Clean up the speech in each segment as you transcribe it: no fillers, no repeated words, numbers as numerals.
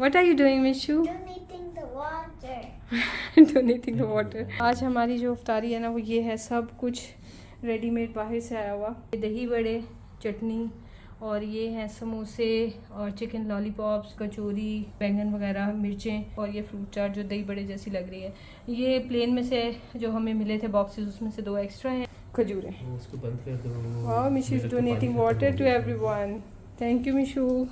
What are you doing, Mishu? Donating the water. Donating the water. आज हमारी जो इफ्तारी है ना वो ये है, सब कुछ रेडीमेड बाहर से आया हुआ। दही बड़े, चटनी, और ये हैं समोसे और चिकन लॉलीपॉप्स, कचौरी, बैंगन वगैरह, मिर्चें, और ये फ्रूट चाट जो दही बड़े जैसी लग रही है। ये प्लेन में से जो हमें मिले थे बॉक्सेस, उसमें से 2 एक्स्ट्रा हैं। खजूरें। उसको बंद कर दो। वाह, Mishu is donating water to everyone. Thank you Mishu.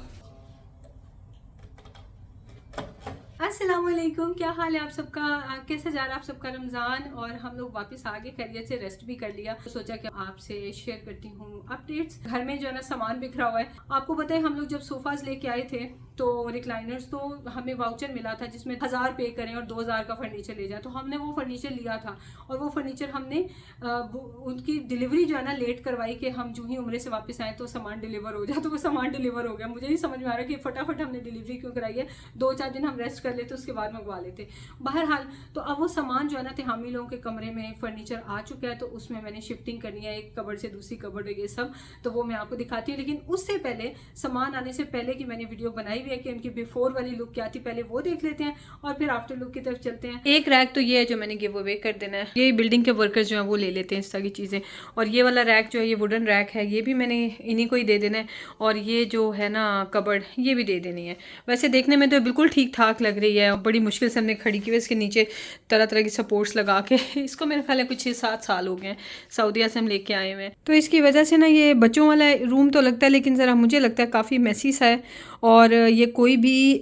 अस्सलामुअलैकुम, क्या हाल है आप सबका? कैसे जा रहा है आप सबका रमज़ान? और हम लोग वापस आ गए, खैरियत से, रेस्ट भी कर लिया। तो सोचा कि आपसे शेयर करती हूँ अपडेट्स। घर में जो है ना सामान बिखरा हुआ है। आपको पता है हम लोग जब सोफाज लेके आए थे तो रिक्लाइनर्स, तो हमें वाउचर मिला था जिसमें 1000 पे करें और 2000 का फर्नीचर ले जाए। तो हमने वो फर्नीचर लिया था और वो फर्नीचर हमने उनकी डिलीवरी जो है ना लेट करवाई कि हम जो ही उम्रे से वापस आए तो सामान डिलीवर हो जाए। तो वो सामान डिलीवर हो गया। मुझे नहीं समझ में आ रहा कि फटाफट हमने डिलीवरी क्यों कराई है। 2-4 दिन हम रेस्ट कर लेते, उसके बाद मंगवा लेते। बहरहाल, तो अब वो सामान जो है ना तिहामी लोगों के कमरे में फर्नीचर आ चुका है, तो उसमें मैंने शिफ्टिंग करनी है, एक कबर्ड से दूसरी कबर्ड, ये सब तो वो मैं आपको दिखाती हूँ। लेकिन उससे पहले, सामान आने से पहले की मैंने वीडियो बनाई हुई है कि उनकी बिफोर वाली लुक क्या थी, पहले वो देख लेते हैं और फिर आफ्टर लुक की तरफ चलते हैं। एक रैक तो ये है जो मैंने गिव अवे कर देना है। ये बिल्डिंग के वर्कर्स जो है वो ले लेते हैं इस तरह की चीज़ें। और ये वाला रैक जो है, ये वुडन रैक है, ये भी मैंने इन्हीं को ही दे देना है। और ये जो है ना कबर्ड, ये भी दे देनी है। वैसे देखने में तो बिल्कुल ठीक ठाक लग रही है। बड़ी मुश्किल से हमने खड़ी की हुई, इसके नीचे तरह तरह की सपोर्ट्स लगा के। इसको मेरे ख्याल है कुछ 6-7 साल हो गए हैं, सऊदीया से हम लेके आए हुए हैं। तो इसकी वजह से ना ये बच्चों वाला रूम तो लगता है, लेकिन ज़रा मुझे लगता है काफ़ी मैसी सा है। और ये कोई भी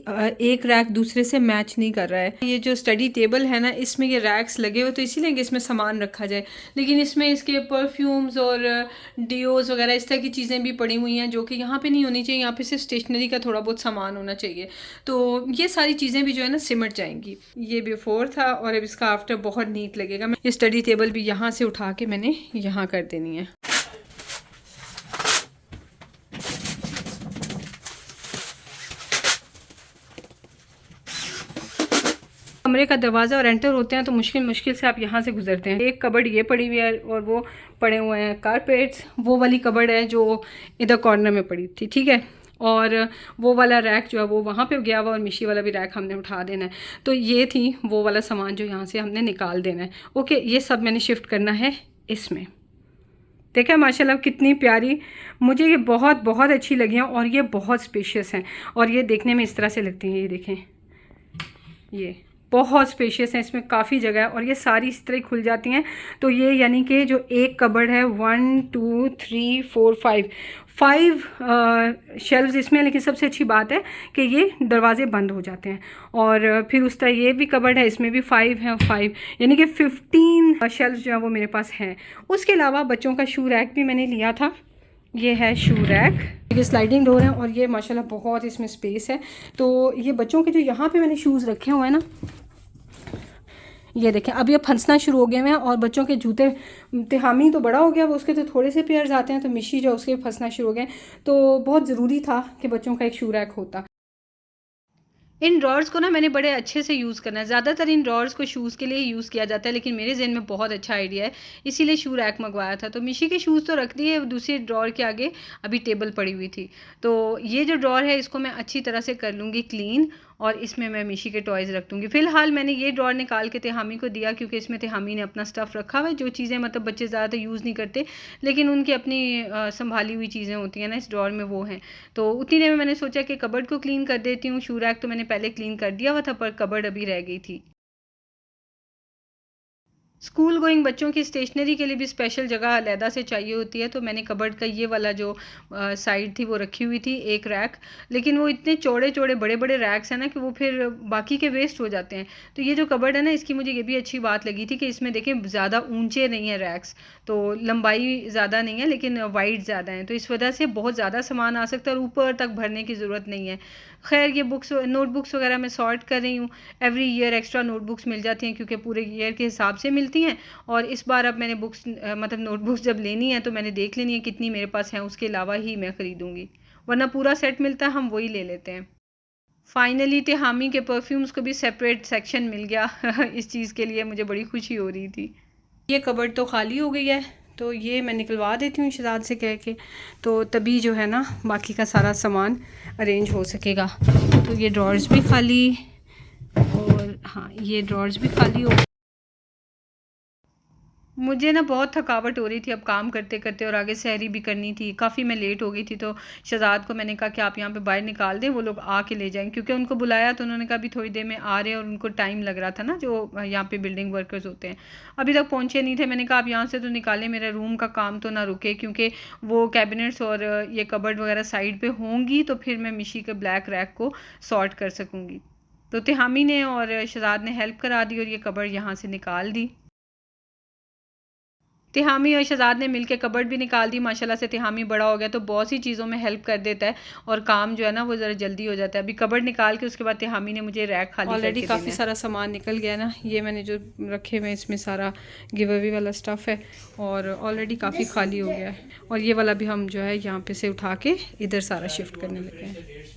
एक रैक दूसरे से मैच नहीं कर रहा है। ये जो स्टडी टेबल है ना, इसमें ये रैक्स लगे हुए तो इसीलिए कि इसमें सामान रखा जाए, लेकिन इसमें इसके परफ्यूम्स और डिओज वगैरह इस तरह की चीज़ें भी पड़ी हुई हैं जो कि यहाँ पे नहीं होनी चाहिए। यहाँ पे सिर्फ स्टेशनरी का थोड़ा बहुत सामान होना चाहिए। तो ये सारी चीज़ें भी जो है ना सिमट जाएंगी। ये बिफोर था और अब इसका आफ्टर बहुत नीट लगेगा। मैं ये स्टडी टेबल भी यहाँ से उठा के मैंने यहाँ कर देनी है। कमरे का दरवाज़ा और एंटर होते हैं तो मुश्किल से आप यहाँ से गुजरते हैं। एक कबर्ड ये पड़ी हुई है और वो पड़े हुए हैं कारपेट्स। वो वाली कबर्ड है जो इधर कॉर्नर में पड़ी थी, ठीक है। और वो वाला रैक जो है वो वहाँ पे गया हुआ, और मिशी वाला भी रैक हमने उठा देना है। तो ये थी वो वाला सामान जो यहाँ से हमने निकाल देना है। ओके, ये सब मैंने शिफ्ट करना है इसमें। देखा माशाल्लाह कितनी प्यारी, मुझे ये बहुत बहुत अच्छी लगी हैं। और ये बहुत स्पेशियस हैं और ये देखने में इस तरह से लगती हैं। ये देखें, ये बहुत स्पेशियस है, इसमें काफ़ी जगह है और ये सारी इस तरह खुल जाती हैं। तो ये यानी कि जो एक कबर्ड है, 1 2 3 4 5 शेल्व्स इसमें। लेकिन सबसे अच्छी बात है कि ये दरवाजे बंद हो जाते हैं। और फिर उस तरह ये भी कबर्ड है, इसमें भी 5 हैं, 5 यानी कि 15 शेल्व्स जो है वो मेरे पास हैं। उसके अलावा बच्चों का शू रैक भी मैंने लिया था। ये है शू रैक, ये स्लाइडिंग डोर है और ये माशाल्लाह बहुत इसमें स्पेस है। तो ये बच्चों के जो यहाँ पे मैंने शूज़ रखे हुए हैं ना, ये देखें अब ये फंसना शुरू हो गए हैं। और बच्चों के जूते, तिहामी तो बड़ा हो गया, वो उसके तो थोड़े से पेयर्स आते हैं, तो मिशी जो उसके फंसना शुरू हो गए। तो बहुत ज़रूरी था कि बच्चों का एक शू रैक होता। इन ड्रॉर्स को ना मैंने बड़े अच्छे से यूज़ करना है। ज़्यादातर इन ड्रॉर्स को शूज़ के लिए यूज़ किया जाता है, लेकिन मेरे जहन में बहुत अच्छा आइडिया है, इसीलिए शू रैक मंगवाया था। तो मिशी के शूज़ तो रख दिए, दूसरी ड्रॉर के आगे अभी टेबल पड़ी हुई थी। तो ये जो ड्रॉर है इसको मैं अच्छी तरह से कर लूँगी क्लीन, और इसमें मैं मिशी के टॉयज़ रख दूँगी। फ़िलहाल मैंने ये ड्रॉर निकाल के तिहामी को दिया, क्योंकि इसमें तिहामी ने अपना स्टफ़ रखा हुआ है, जो चीज़ें मतलब बच्चे ज़्यादातर यूज़ नहीं करते, लेकिन उनकी अपनी संभाली हुई चीज़ें होती हैं ना इस ड्रॉर में, वो हैं। तो उतनी देर में मैंने सोचा कि कबर्ड को क्लीन कर देती हूँ। शू रैक तो मैंने पहले क्लीन कर दिया हुआ था, पर कबर्ड अभी रह गई थी। स्कूल गोइंग बच्चों की स्टेशनरी के लिए भी स्पेशल जगह अलहदा से चाहिए होती है। तो मैंने कबर्ड का ये वाला जो साइड थी वो रखी हुई थी, एक रैक। लेकिन वो इतने चौड़े चौड़े बड़े बड़े रैक्स हैं ना कि वो फिर बाकी के वेस्ट हो जाते हैं। तो ये जो कबर्ड है ना, इसकी मुझे ये भी अच्छी बात लगी थी कि इसमें देखें ज़्यादा ऊंचे नहीं है रैक्स, तो लंबाई ज़्यादा नहीं है लेकिन वाइड ज़्यादा है। तो इस वजह से बहुत ज़्यादा सामान आ सकता है और ऊपर तक भरने की ज़रूरत नहीं है। खैर, ये बुक्स, नोटबुक्स वगैरह मैं सॉर्ट कर रही हूँ। एवरी ईयर एक्स्ट्रा नोटबुक्स मिल जाती हैं, क्योंकि पूरे ईयर के हिसाब से मिलती हैं। और इस बार अब मैंने बुक्स मतलब नोटबुक्स जब लेनी है तो मैंने देख लेनी है कितनी मेरे पास हैं, उसके अलावा ही मैं ख़रीदूँगी, वरना पूरा सेट मिलता है हम वही ले लेते हैं। फाइनली तिहामी के परफ्यूम्स को भी सेपरेट सेक्शन मिल गया। इस चीज़ के लिए मुझे बड़ी खुशी हो रही थी। ये कबर्ड तो खाली हो गई है, तो ये मैं निकलवा देती हूँ शहजाद से कह के, तो तभी जो है ना बाकी का सारा सामान अरेंज हो सकेगा। तो ये ड्रॉर्स भी खाली, और हाँ ये ड्रॉर्स भी खाली हो। मुझे ना बहुत थकावट हो रही थी अब काम करते करते, और आगे सहरी भी करनी थी, काफ़ी मैं लेट हो गई थी। तो शहजाद को मैंने कहा कि आप यहाँ पे बाहर निकाल दें, वो लोग आके ले जाएंगे, क्योंकि उनको बुलाया तो उन्होंने कहा अभी थोड़ी देर में आ रहे हैं, और उनको टाइम लग रहा था ना, जो यहाँ पे बिल्डिंग वर्कर्स होते हैं अभी तक पहुँचे नहीं थे। मैंने कहा आप यहाँ से तो निकालें, मेरा रूम का काम तो ना रुके, क्योंकि वो कैबिनेट्स और ये कबर्ड वगैरह साइड पर होंगी, तो फिर मैं मिशी के ब्लैक रैक को सॉर्ट कर सकूँगी। तो तिहामी ने और शहजाद ने हेल्प करा दी और ये कबर्ड यहाँ से निकाल दी। तिहामी और शहजाद ने मिलके कबर्ड भी निकाल दी। माशाल्लाह से तिहामी बड़ा हो गया तो बहुत सी चीज़ों में हेल्प कर देता है, और काम जो है ना वो ज़रा जल्दी हो जाता है। अभी कबर्ड निकाल के उसके बाद तिहामी ने मुझे रैक खाली ऑलरेडी काफ़ी सारा सामान निकल गया ना। ये मैंने जो रखे हुए इसमें सारा गिव अवे वाला स्टफ़ है, और ऑलरेडी काफ़ी खाली हो गया है। और ये वाला भी हम जो है यहाँ पे से उठा के इधर सारा शिफ्ट करने लगे हैं।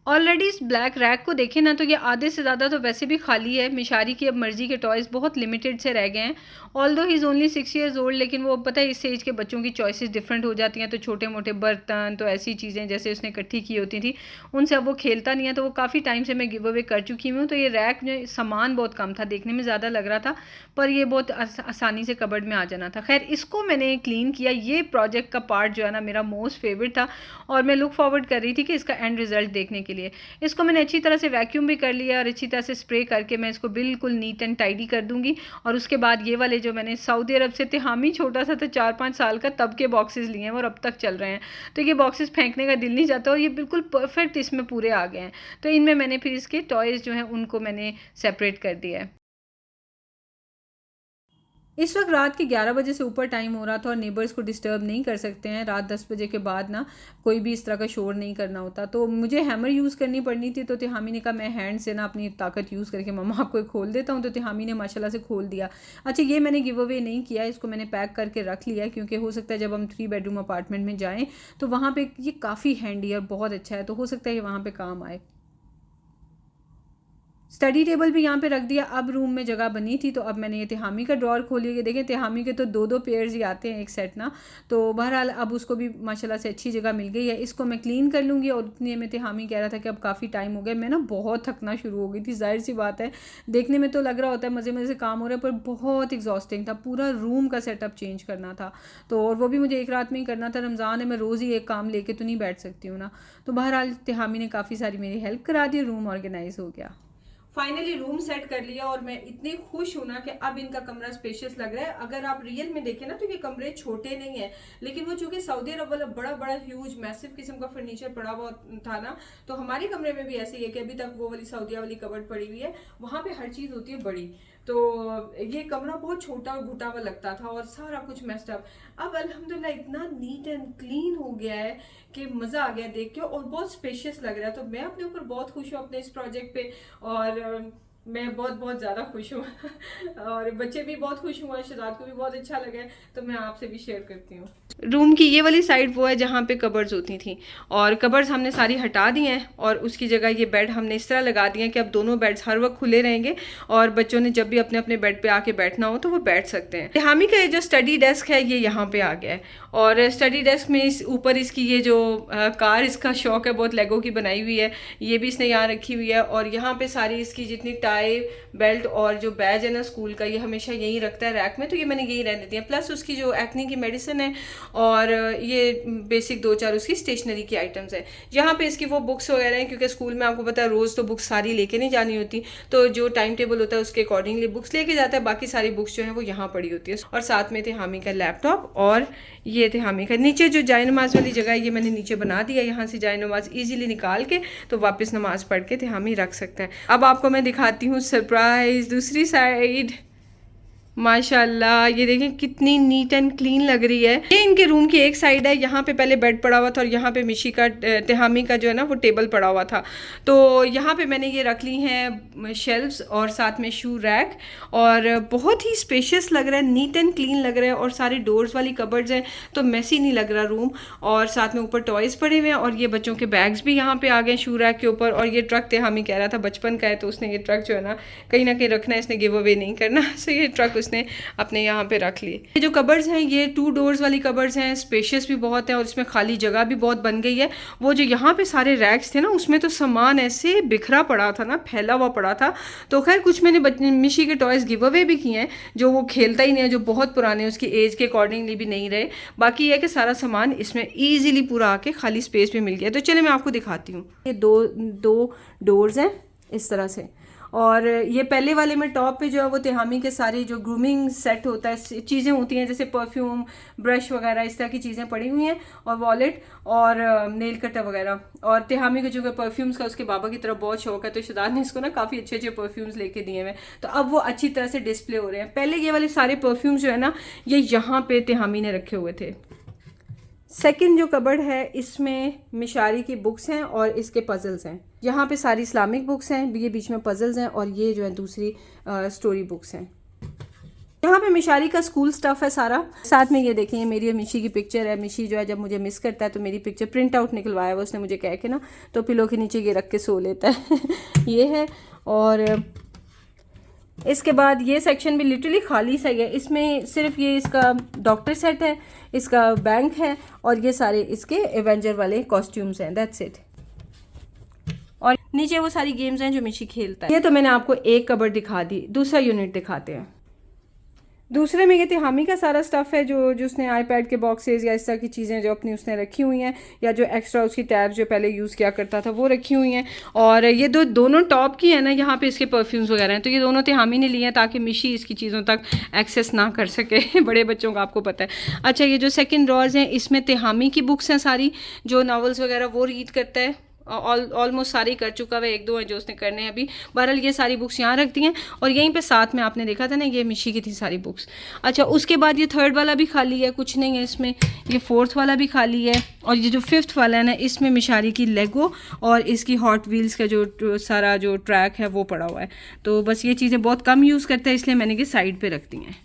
ऑलरेडी इस ब्लैक रैक को देखें ना तो ये आधे से ज़्यादा तो वैसे भी खाली है। मिशारी की अब मर्ज़ी के टॉयज़ बहुत लिमिटेड से रह गए हैं। Although he is only 6 years old, लेकिन वो पता है इस एज के बच्चों की चॉइसेस डिफरेंट हो जाती हैं। तो छोटे मोटे बर्तन, तो ऐसी चीज़ें जैसे उसने इकट्ठी की होती थी, उनसे अब वो खेलता नहीं है। तो वो काफ़ी टाइम से मैं गिव अवे कर चुकी हूँ। तो ये रैक में सामान बहुत कम था, देखने में ज़्यादा लग रहा था, पर ये बहुत आसानी से कबर्ड में आ जाना था। खैर इसको मैंने क्लीन किया। ये प्रोजेक्ट का पार्ट जो है ना मेरा मोस्ट फेवरेट था, और मैं लुक फॉरवर्ड कर रही थी कि इसका एंड रिज़ल्ट देखने के लिए। इसको मैंने अच्छी तरह से वैक्यूम भी कर लिया, और अच्छी तरह से स्प्रे करके मैं इसको बिल्कुल नीट एंड टाइडी कर दूंगी। और उसके बाद ये वाले जो मैंने सऊदी अरब से, तिहामी छोटा सा था 4-5 साल का, तब के बॉक्सेस लिए हैं और अब तक चल रहे हैं। तो ये बॉक्सेस फेंकने का दिल नहीं चाहता, और ये बिल्कुल परफेक्ट इसमें पूरे आ गए हैं। तो इनमें मैंने फिर इसके टॉयज़ जो हैं उनको मैंने सेपरेट कर दिया है। इस वक्त रात के 11 बजे से ऊपर टाइम हो रहा था, और नेबर्स को डिस्टर्ब नहीं कर सकते हैं। रात 10 बजे के बाद ना कोई भी इस तरह का शोर नहीं करना होता। तो मुझे हैमर यूज़ करनी पड़नी थी, तो तिहामी ने कहा मैं हैंड से ना अपनी ताकत यूज़ करके मम्मा आपको खोल देता हूँ। तो तिहामी ने माशाल्लाह से खोल दिया। अच्छा ये मैंने गिव अवे नहीं किया, इसको मैंने पैक करके रख लिया, क्योंकि हो सकता है जब हम 3 बेडरूम अपार्टमेंट में जाएँ तो वहाँ पर ये काफ़ी हैंडी और बहुत अच्छा है, तो हो सकता है ये वहाँ पर काम आए। स्टडी टेबल भी यहाँ पे रख दिया। अब रूम में जगह बनी थी, तो अब मैंने ये तिहामी का ड्रॉर खोली। ये देखें तिहामी के तो 2-2 पेयर्स ही आते हैं एक सेट ना। तो बहरहाल अब उसको भी माशाल्लाह से अच्छी जगह मिल गई है। इसको मैं क्लीन कर लूँगी। और उतनी में तिहामी कह रहा था कि अब काफ़ी टाइम हो गया। मैं ना बहुत थकना शुरू हो गई थी। जाहिर सी बात है, देखने में तो लग रहा होता है मज़े मज़े से काम हो रहा है, पर बहुत एग्जॉस्टिंग था। पूरा रूम का सेटअप चेंज करना था, तो और वो भी मुझे एक रात में ही करना था। रमज़ान है, मैं रोज़ ही एक काम लेके तो नहीं बैठ सकती हूँ ना। तो बहरहाल तिहामी ने काफ़ी सारी मेरी हेल्प करा दी, रूम ऑर्गेनाइज हो गया। फाइनली रूम सेट कर लिया, और मैं इतनी खुश हूं ना कि अब इनका कमरा स्पेशियस लग रहा है। अगर आप रियल में देखें ना तो ये कमरे छोटे नहीं है, लेकिन वो चूंकि सऊदी अरब वाला बड़ा बड़ा ह्यूज मैसिव किस्म का फर्नीचर पड़ा हुआ था ना, तो हमारे कमरे में भी ऐसे ही है कि अभी तक वो वाली सऊदिया वाली कबर्ड पड़ी हुई है, वहां पे हर चीज होती है बड़ी। तो ये कमरा बहुत छोटा और घुटा हुआ लगता था, और सारा कुछ मेस्ड अप। अब अल्हम्दुलिल्लाह इतना नीट एंड क्लीन हो गया है कि मज़ा आ गया देख के, और बहुत स्पेशियस लग रहा है। तो मैं अपने ऊपर बहुत खुश हूँ अपने इस प्रोजेक्ट पे, और मैं बहुत बहुत ज़्यादा खुश हूँ और बच्चे भी बहुत खुश हुए, शहजाद को भी बहुत अच्छा लगा है, तो मैं आपसे भी शेयर करती हूँ। रूम की ये वाली साइड वो है जहाँ पे कबर्ड्स होती थी, और कबर्ड्स हमने सारी हटा दी हैं, और उसकी जगह ये बेड हमने इस तरह लगा दिए हैं कि अब दोनों बेड्स हर वक्त खुले रहेंगे, और बच्चों ने जब भी अपने अपने बेड पे आके बैठना हो तो वो बैठ सकते हैं। तिहामी का जो स्टडी डेस्क है ये यहाँ पे आ गया है, और स्टडी डेस्क में इस ऊपर इसकी ये जो कार इसका शौक है, बहुत लेगो की बनाई हुई है, ये भी इसने यहाँ रखी हुई है। और यहाँ पे सारी इसकी जितनी टाई, बेल्ट और जो बैज है ना स्कूल का, ये हमेशा यहीं रखता है रैक में, तो ये मैंने यहीं रहने दिया। प्लस उसकी जो एक्ने की मेडिसिन है, और ये बेसिक 2-4 उसकी स्टेशनरी की आइटम्स है। यहाँ पे इसकी वो बुक्स वगैरह हैं, क्योंकि स्कूल में आपको पता है रोज़ तो बुक्स सारी लेके नहीं जानी होती, तो जो टाइम टेबल होता है उसके अकॉर्डिंगली बुक्स लेके जाता है। बाकी सारी बुक्स जो है वो यहाँ पड़ी होती है, और साथ में तिहामी का लैपटॉप, और ये तिहामी का नीचे जो जाए नमाज वाली जगह है ये मैंने नीचे बना दिया। यहाँ से जाए नमाज ईजिली निकाल के तो वापस नमाज पढ़ के तिहामी रख सकते हैं। अब आपको मैं दिखाती हूँ सरप्राइज दूसरी साइड। माशाल्लाह ये देखें कितनी नीट एंड क्लीन लग रही है। ये इनके रूम की एक साइड है, यहाँ पे पहले बेड पड़ा हुआ था, और यहाँ पे मिशी का तिहामी का जो है ना वो टेबल पड़ा हुआ था। तो यहाँ पे मैंने ये रख ली हैं शेल्व्स, और साथ में शू रैक, और बहुत ही स्पेशियस लग रहा है, नीट एंड क्लीन लग रहा है, और सारी डोर्स वाली कबर्ड्स हैं, तो मैसी नहीं लग रहा रूम। और साथ में ऊपर टॉयज़ पड़े हुए हैं, और ये बच्चों के बैग्स भी यहाँ पे आ गए शू रैक के ऊपर। और ये ट्रक तिहामी कह रहा था बचपन का है, तो उसने ये ट्रक जो है ना कहीं रखना है, इसने गिव अवे नहीं करना, सो ये ट्रक उसने अपने यहाँ पे रख लिए। ये जो कबर्ड्स हैं ये 2 डोर्स वाली कबर्ड्स हैं, स्पेशियस भी बहुत है और इसमें खाली जगह भी बहुत बन गई है। वो जो यहाँ पे सारे रैक्स थे ना उसमें तो सामान ऐसे बिखरा पड़ा था ना, फैला हुआ पड़ा था। तो खैर कुछ मैंने मिशी के टॉयज़ गिव अवे भी किए हैं जो वो खेलता ही नहीं है, जो बहुत पुराने उसकी एज के अकॉर्डिंगली भी नहीं रहे। बाकी ये है कि सारा सामान इसमें ईजिली पूरा आके खाली स्पेस भी मिल गया। तो चलिए मैं आपको दिखाती हूँ। ये दो डोर्स हैं इस तरह से, और ये पहले वाले में टॉप पे जो है वो तिहामी के सारी जो ग्रूमिंग सेट होता है, चीज़ें होती हैं जैसे परफ्यूम, ब्रश वगैरह इस तरह की चीज़ें पड़ी हुई हैं, और वॉलेट और नेल कटर वगैरह। और तिहामी को जो है परफ्यूम्स का उसके बाबा की तरफ बहुत शौक है, तो शुदार ने इसको ना काफ़ी अच्छे अच्छे परफ्यूम्स लेके दिए हुए, तो अब वो अच्छी तरह से डिस्प्ले हो रहे हैं। पहले ये वाले सारे परफ्यूम्स जो है ना ये यहाँ पे तिहामी ने रखे हुए थे। सेकंड जो कबर्ड है इसमें मिशारी की बुक्स हैं और इसके पजल्स हैं। यहाँ पे सारी इस्लामिक बुक्स हैं, ये बीच में पजल्स हैं, और ये जो है दूसरी स्टोरी बुक्स हैं। यहाँ पे मिशारी का स्कूल स्टफ़ है सारा। साथ में ये देखें, ये मेरी और मिशी की पिक्चर है। मिशी जो है जब मुझे मिस करता है तो मेरी पिक्चर प्रिंट आउट निकलवाया हुआ उसने मुझे कह के ना, तो पिलो के नीचे ये रख के सो लेता है ये है। और इसके बाद ये सेक्शन भी लिटरली खाली सा है, इसमें सिर्फ ये इसका डॉक्टर सेट है, इसका बैंक है, और ये सारे इसके एवेंजर वाले कॉस्ट्यूम्स हैं, दैट्स इट। और नीचे वो सारी गेम्स हैं जो मिशी खेलता है। ये तो मैंने आपको एक कबर्ड दिखा दी, दूसरा यूनिट दिखाते हैं। दूसरे में ये तिहामी का सारा स्टफ़ है जो उसने आईपैड के बॉक्सेस या इस तरह की चीज़ें जो अपनी उसने रखी हुई हैं, या जो एक्स्ट्रा उसकी टैब्स जो पहले यूज़ किया करता था वो रखी हुई हैं। और ये दोनों टॉप की है ना, यहाँ पे इसके परफ्यूम्स वगैरह हैं, तो ये दोनों तिहामी ने लिए हैं ताकि मिशी इसकी चीज़ों तक एक्सेस ना कर सके बड़े बच्चों का आपको पता है। अच्छा, ये जो सेकेंड ड्रॉर्स हैं इसमें तिहामी की बुक्स हैं सारी, जो नावल्स वगैरह वो रीड करता है, ऑलमोस्ट सारी कर चुका है, 1-2 हैं जो उसने करने हैं अभी। बहरहाल ये सारी बुक्स यहाँ रख दी हैं, और यहीं पे साथ में आपने देखा था ना ये मिशी की थी सारी बुक्स। अच्छा, उसके बाद ये थर्ड वाला भी खाली है, कुछ नहीं है इसमें। ये फोर्थ वाला भी खाली है, और ये जो फिफ्थ वाला है ना इसमें मिशारी की लेगो और इसकी हॉट व्हील्स का जो सारा जो ट्रैक है वो पड़ा हुआ है। तो बस ये चीज़ें बहुत कम यूज़ करते हैं इसलिए मैंने ये साइड पर रख दी हैं।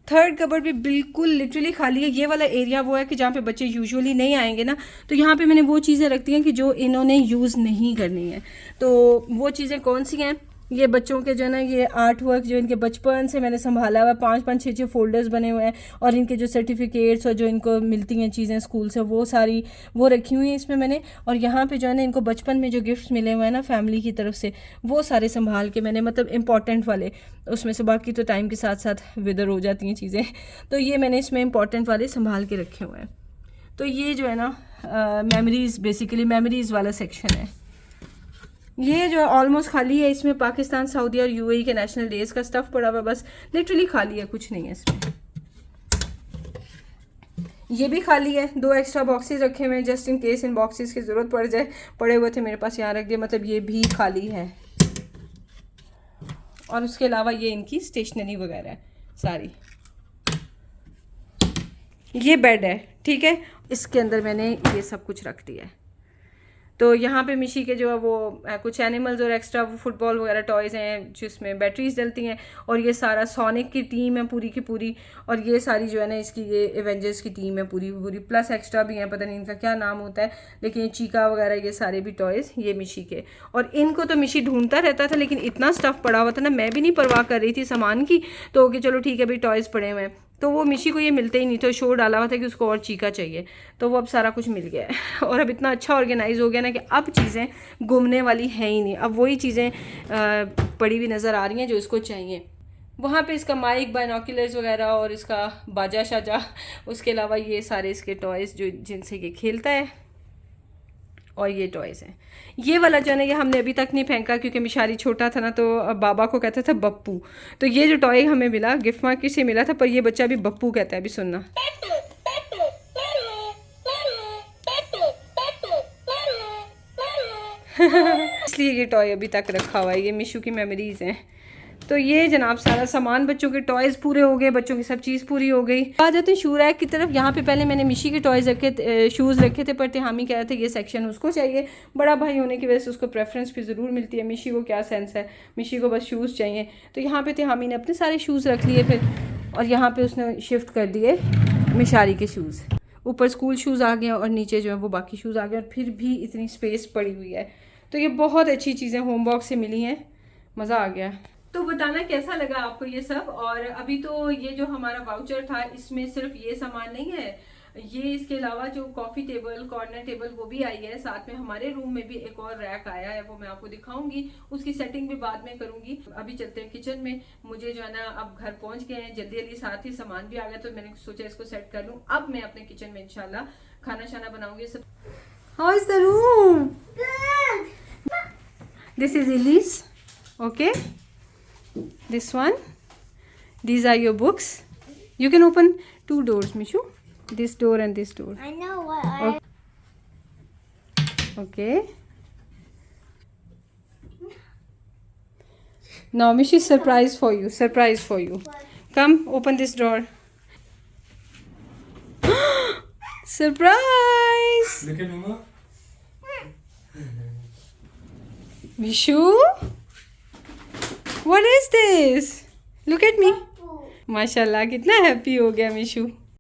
थर्ड कबर्ड भी बिल्कुल लिटरली खाली है। ये वाला एरिया वो है कि जहाँ पे बच्चे यूजुअली नहीं आएंगे ना, तो यहाँ पे मैंने वो चीज़ें रखती हैं कि जो इन्होंने यूज़ नहीं करनी है। तो वो चीज़ें कौन सी हैं? ये बच्चों के जो है ना ये आर्ट वर्क जो इनके बचपन से मैंने संभाला हुआ, 5-5 6-6 फोल्डर्स बने हुए हैं, और इनके जो सर्टिफिकेट्स और जो इनको मिलती हैं चीज़ें स्कूल से वो सारी वो रखी हुई हैं इसमें मैंने। और यहाँ पे जो है ना इनको बचपन में जो गिफ्ट्स मिले हुए हैं ना फैमिली की तरफ से वो सारे संभाल के मैंने, मतलब इंपॉर्टेंट वाले उसमें से, बाकी तो टाइम के साथ साथ विदर हो जाती हैं चीज़ें, तो ये मैंने इसमें इंपॉर्टेंट वाले संभाल के रखे हुए हैं। तो ये जो है ना मेमोरीज़, बेसिकली मेमोरीज़ वाला सेक्शन है। ये जो ऑलमोस्ट खाली है, इसमें पाकिस्तान, सऊदी और यूएई के नेशनल डेज का स्टफ़ पड़ा हुआ, बस लिटरली खाली है, कुछ नहीं है इसमें। ये भी खाली है, 2 एक्स्ट्रा बॉक्सेस रखे हुए हैं just in case in boxes की ज़रूरत पड़ जाए, पड़े हुए थे मेरे पास, यहाँ रख दिए, मतलब ये भी खाली है। और उसके अलावा ये इनकी स्टेशनरी वगैरह है सारी। ये बेड है, ठीक है, इसके अंदर मैंने ये सब कुछ रख दिया है। तो यहाँ पे मिशी के जो है वो कुछ एनिमल्स और एक्स्ट्रा वो फुटबॉल वगैरह टॉयज़ हैं जिसमें बैटरीज डलती हैं, और ये सारा सोनिक की टीम है पूरी की पूरी, और ये सारी जो है ना इसकी ये एवेंजर्स की टीम है पूरी पूरी, प्लस एक्स्ट्रा भी हैं, पता नहीं इनका क्या नाम होता है, लेकिन ये चीका वगैरह ये सारे भी टॉयज़ ये मिशी के। और इनको तो मिशी ढूंढता रहता था, लेकिन इतना स्टफ़ पड़ा हुआ था ना, मैं भी नहीं परवाह कर रही थी सामान की, तो कि चलो ठीक है भाई टॉयज़ पड़े हुए हैं, तो वो मिशी को ये मिलते ही नहीं, तो शोर डाला हुआ था कि उसको और चीका चाहिए, तो वो अब सारा कुछ मिल गया है। और अब इतना अच्छा ऑर्गेनाइज हो गया ना कि अब चीज़ें गुमने वाली हैं ही नहीं, अब वही चीज़ें पड़ी हुई नज़र आ रही हैं जो इसको चाहिए। वहाँ पे इसका माइक, बाइनोकुलर्स वगैरह और इसका बाजा शाजा, उसके अलावा ये सारे इसके टॉयज़ जो जिनसे ये खेलता है, और ये टॉयज़ हैं। ये वाला जो है ना ये हमने अभी तक नहीं फेंका क्योंकि मिशारी छोटा था ना, तो बाबा को कहता था बप्पू, तो ये जो टॉय हमें मिला गिफ्ट मार्केट से मिला था, पर ये बच्चा अभी बप्पू कहता है। अभी सुनना, इसलिए ये टॉय अभी तक रखा हुआ है, ये मिशू की मेमोरीज हैं। तो ये जनाब सारा सामान, बच्चों के टॉयज़ पूरे हो गए, बच्चों की सब चीज़ पूरी हो गई। आ जाते हैं शू रैक की तरफ। यहाँ पे पहले मैंने मिशी के टॉयज़ रखे, शूज़ रखे थे, पर तिहामी कह रहे थे ये सेक्शन उसको चाहिए, बड़ा भाई होने की वजह से उसको प्रेफरेंस भी ज़रूर मिलती है। मिशी को क्या सेंस है, मिशी को बस शूज़ चाहिए, तो यहाँ पे तिहामी ने अपने सारे शूज़ रख लिए फिर, और यहाँ पर उसने शिफ्ट कर दिए मिशारी के शूज़। ऊपर स्कूल शूज़ आ गए और नीचे जो है वो बाकी शूज़ आ गए, और फिर भी इतनी स्पेस पड़ी हुई है। तो ये बहुत अच्छी चीज़ें होम बॉक्स से मिली हैं, मज़ा आ गया। तो बताना कैसा लगा आपको ये सब। और अभी तो ये जो हमारा वाउचर था इसमें सिर्फ ये सामान नहीं है, ये इसके अलावा जो कॉफ़ी टेबल, कॉर्नर टेबल वो भी आई है। साथ में हमारे रूम में भी एक और रैक आया है, वो मैं आपको दिखाऊंगी, उसकी सेटिंग भी बाद में करूंगी। अभी चलते हैं किचन में। मुझे जो है ना अब घर पहुंच गए हैं जल्दी जल्दी, साथ ही सामान भी आ गया, तो मैंने सोचा इसको सेट कर लूँ। अब मैं अपने किचन में इंशाल्लाह खाना शाना बनाऊंगी सब। How is the room? This is Ellis, okay, this one, these are your books. You can open 2 doors, Mishu, this door and this door. I know what I. Okay, now Mishu, surprise for you, surprise for you. Come, open this door. Surprise! Look at Mama. Mishu, what is this? Look at me. माशाल्लाह कितना happy हो गया मिशू।